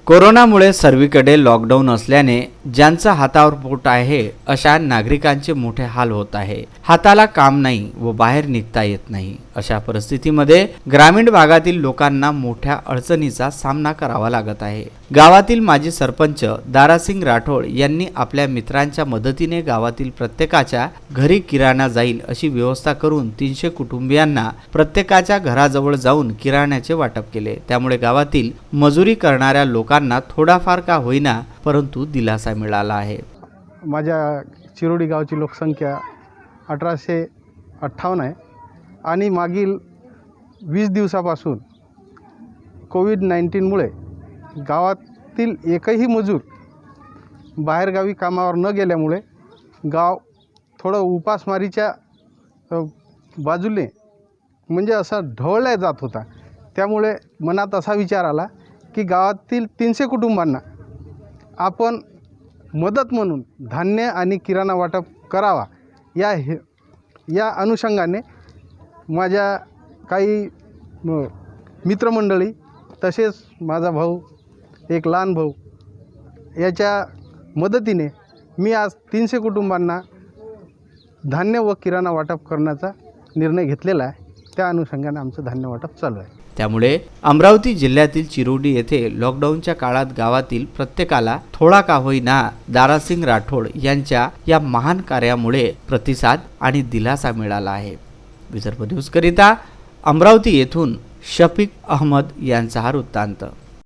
कोरोनामुळे सर्वीकडे लॉकडाऊन असल्याने ज्यांचं हातावर पोट आहे अशा नागरिकांचे मोठे हाल होत आहे। हाताला काम नाही व बाहेर निघता येत नाही। अशा परिस्थितीमध्ये ग्रामीण भागातील लोकांना मोठ्या अडचणीचा सामना करावा लागत आहे। गावातील माजी सरपंच दारासिंग राठोड यांनी आपल्या मित्रांच्या मदतीने गावातील प्रत्येकाच्या घरी किराणा जाईल अशी व्यवस्था करून 300 कुटुंबियांना प्रत्येकाच्या घराजवळ जाऊन किराण्याचे वाटप केले। त्यामुळे गावातील मजुरी करणाऱ्या लोकांना थोडाफार का होईना परंतु दिलासा मिळाला आहे। माझ्या चिरोडी गावची लोकसंख्या 1858 आहे आणि मागील 20 दिवसापासून कोविड-19 मुळे गावातील एकही मजूर बाहेरगावी कामावर न गेल्यामुळे गाव थोडं उपासमारीच्या बाजूने म्हणजे असं ढवळला जात होता। त्यामुळे मनात असा विचार आला की गावातील 300 कुटुंबांना आपण मदत म्हणून धान्य आणि किराणा वाटप करावा। या अनुषंगाने माझ्या काही मित्रमंडळी तसेच माझा भाऊ, एक लहान भाऊ याच्या मदतीने मी आज 300 कुटुंबांना धान्य व किराणा वाटप करण्याचा निर्णय घेतलेला आहे। त्या अनुषंगाने आमचं धान्य वाटप चालू आहे। त्यामुळे अमरावती जिल्ह्यातील चिरोडी येथे लॉकडाऊनच्या काळात गावातील प्रत्येकाला थोडा का होईना दारासिंग राठोड यांच्या या महान कार्यामुळे प्रतिसाद आणि दिलासा मिळाला आहे। विदर्भ न्यूज करिता अमरावती येथून शफीक अहमद यांचा हा वृत्तांत।